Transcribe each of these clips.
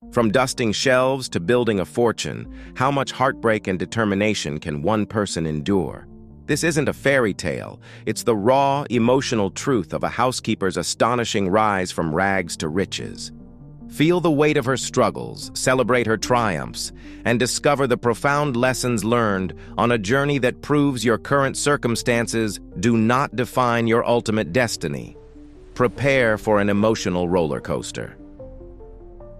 From dusting shelves to building a fortune, how much heartbreak and determination can one person endure? This isn't a fairy tale. It's the raw, emotional truth of a housekeeper's astonishing rise from rags to riches. Feel the weight of her struggles, celebrate her triumphs, and discover the profound lessons learned on a journey that proves your current circumstances do not define your ultimate destiny. Prepare for an emotional roller coaster.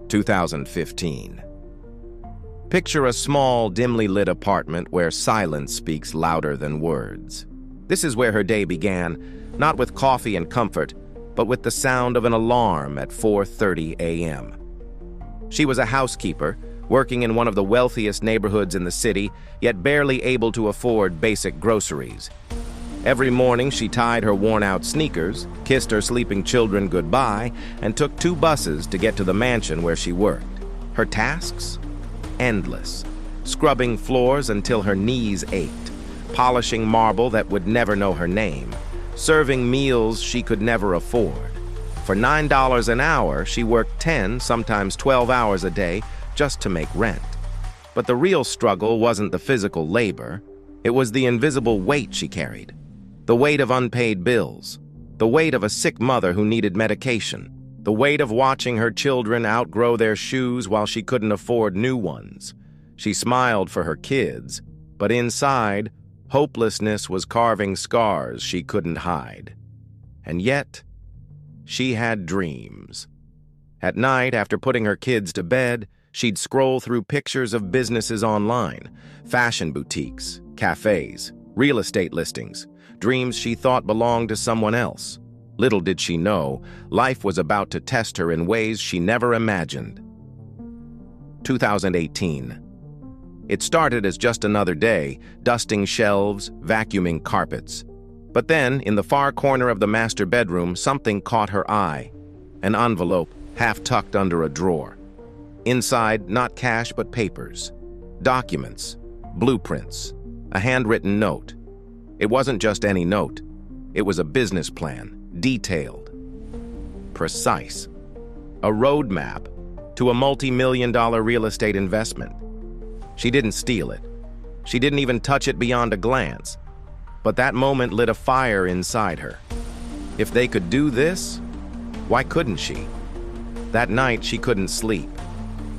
2015. Picture a small, dimly lit apartment where silence speaks louder than words. This is where her day began, not with coffee and comfort, but with the sound of an alarm at 4:30 a.m. She was a housekeeper, working in one of the wealthiest neighborhoods in the city, yet barely able to afford basic groceries. Every morning, she tied her worn-out sneakers, kissed her sleeping children goodbye, and took 2 buses to get to the mansion where she worked. Her tasks? Endless. Scrubbing floors until her knees ached, polishing marble that would never know her name, serving meals she could never afford. For $9 an hour, she worked 10, sometimes 12 hours a day just to make rent. But the real struggle wasn't the physical labor. It was the invisible weight she carried. The weight of unpaid bills. The weight of a sick mother who needed medication. The weight of watching her children outgrow their shoes while she couldn't afford new ones. She smiled for her kids, but inside, hopelessness was carving scars she couldn't hide. And yet, she had dreams. At night, after putting her kids to bed, she'd scroll through pictures of businesses online, fashion boutiques, cafes, real estate listings, dreams she thought belonged to someone else. Little did she know, life was about to test her in ways she never imagined. 2018. It started as just another day, dusting shelves, vacuuming carpets. But then, in the far corner of the master bedroom, something caught her eye. An envelope, half tucked under a drawer. Inside, not cash but papers. Documents, blueprints, a handwritten note. It wasn't just any note. It was a business plan, detailed, precise. A roadmap to a multi-million-dollar real estate investment. She didn't steal it. She didn't even touch it beyond a glance. But that moment lit a fire inside her. If they could do this, why couldn't she? That night, she couldn't sleep.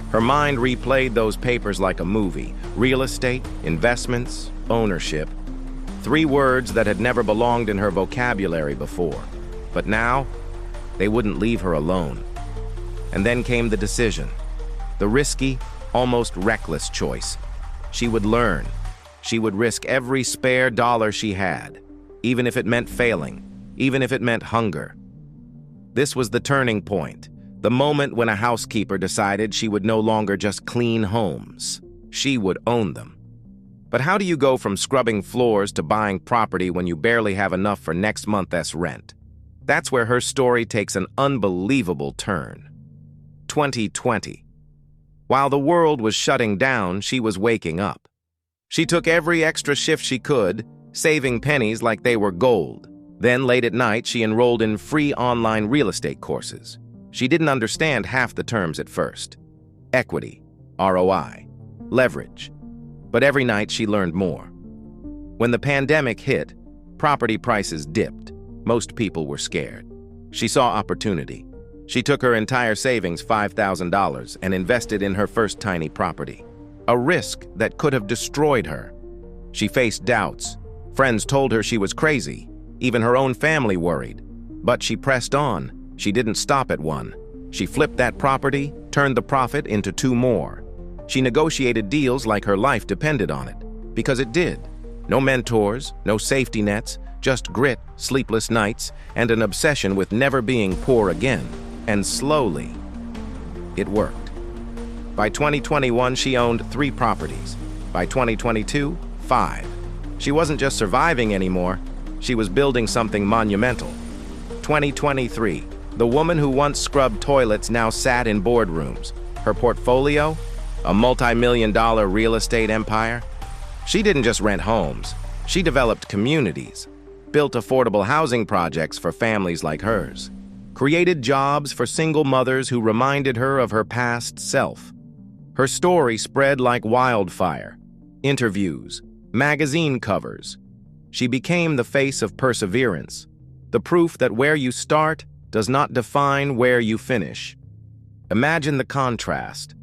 Her mind replayed those papers like a movie. Real estate, investments, ownership. 3 words that had never belonged in her vocabulary before. But now, they wouldn't leave her alone. And then came the decision. The risky, almost reckless choice. She would learn. She would risk every spare dollar she had, even if it meant failing, even if it meant hunger. This was the turning point, the moment when a housekeeper decided she would no longer just clean homes. She would own them. But how do you go from scrubbing floors to buying property when you barely have enough for next month's rent? That's where her story takes an unbelievable turn. 2020. While the world was shutting down, she was waking up. She took every extra shift she could, saving pennies like they were gold. Then, late at night, she enrolled in free online real estate courses. She didn't understand half the terms at first. Equity, ROI, leverage. But every night she learned more. When the pandemic hit, property prices dipped. Most people were scared. She saw opportunity. She took her entire savings, $5,000, and invested in her first tiny property. A risk that could have destroyed her. She faced doubts. Friends told her she was crazy. Even her own family worried. But she pressed on. She didn't stop at one. She flipped that property, turned the profit into 2 more. She negotiated deals like her life depended on it. Because it did. No mentors, no safety nets, just grit, sleepless nights, and an obsession with never being poor again. And slowly, it worked. By 2021, she owned 3 properties. By 2022, 5. She wasn't just surviving anymore, she was building something monumental. 2023, the woman who once scrubbed toilets now sat in boardrooms. Her portfolio? A multi-million-dollar real estate empire? She didn't just rent homes, she developed communities, built affordable housing projects for families like hers, created jobs for single mothers who reminded her of her past self. Her story spread like wildfire. Interviews, magazine covers. She became the face of perseverance, the proof that where you start does not define where you finish. Imagine the contrast.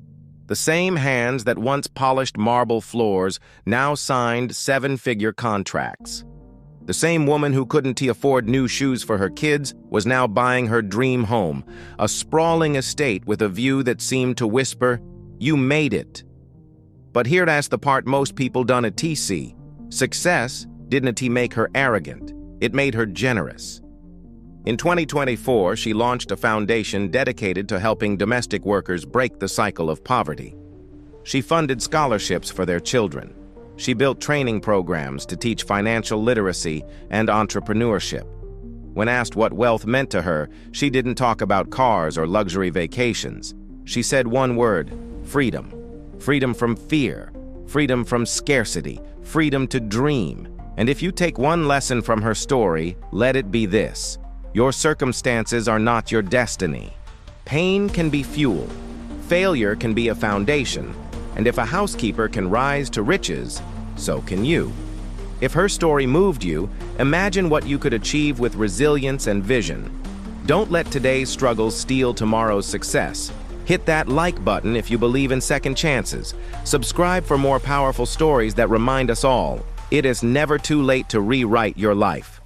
The same hands that once polished marble floors now signed seven-figure contracts. The same woman who couldn't afford new shoes for her kids was now buying her dream home, a sprawling estate with a view that seemed to whisper, "You made it." But here's the part most people don't see. Success didn't make her arrogant. It made her generous. In 2024, she launched a foundation dedicated to helping domestic workers break the cycle of poverty. She funded scholarships for their children. She built training programs to teach financial literacy and entrepreneurship. When asked what wealth meant to her, she didn't talk about cars or luxury vacations. She said one word: freedom. Freedom from fear, freedom from scarcity, freedom to dream. And if you take one lesson from her story, let it be this: your circumstances are not your destiny. Pain can be fuel, failure can be a foundation, and if a housekeeper can rise to riches, so can you. If her story moved you, imagine what you could achieve with resilience and vision. Don't let today's struggles steal tomorrow's success. Hit that like button if you believe in second chances. Subscribe for more powerful stories that remind us all, it is never too late to rewrite your life.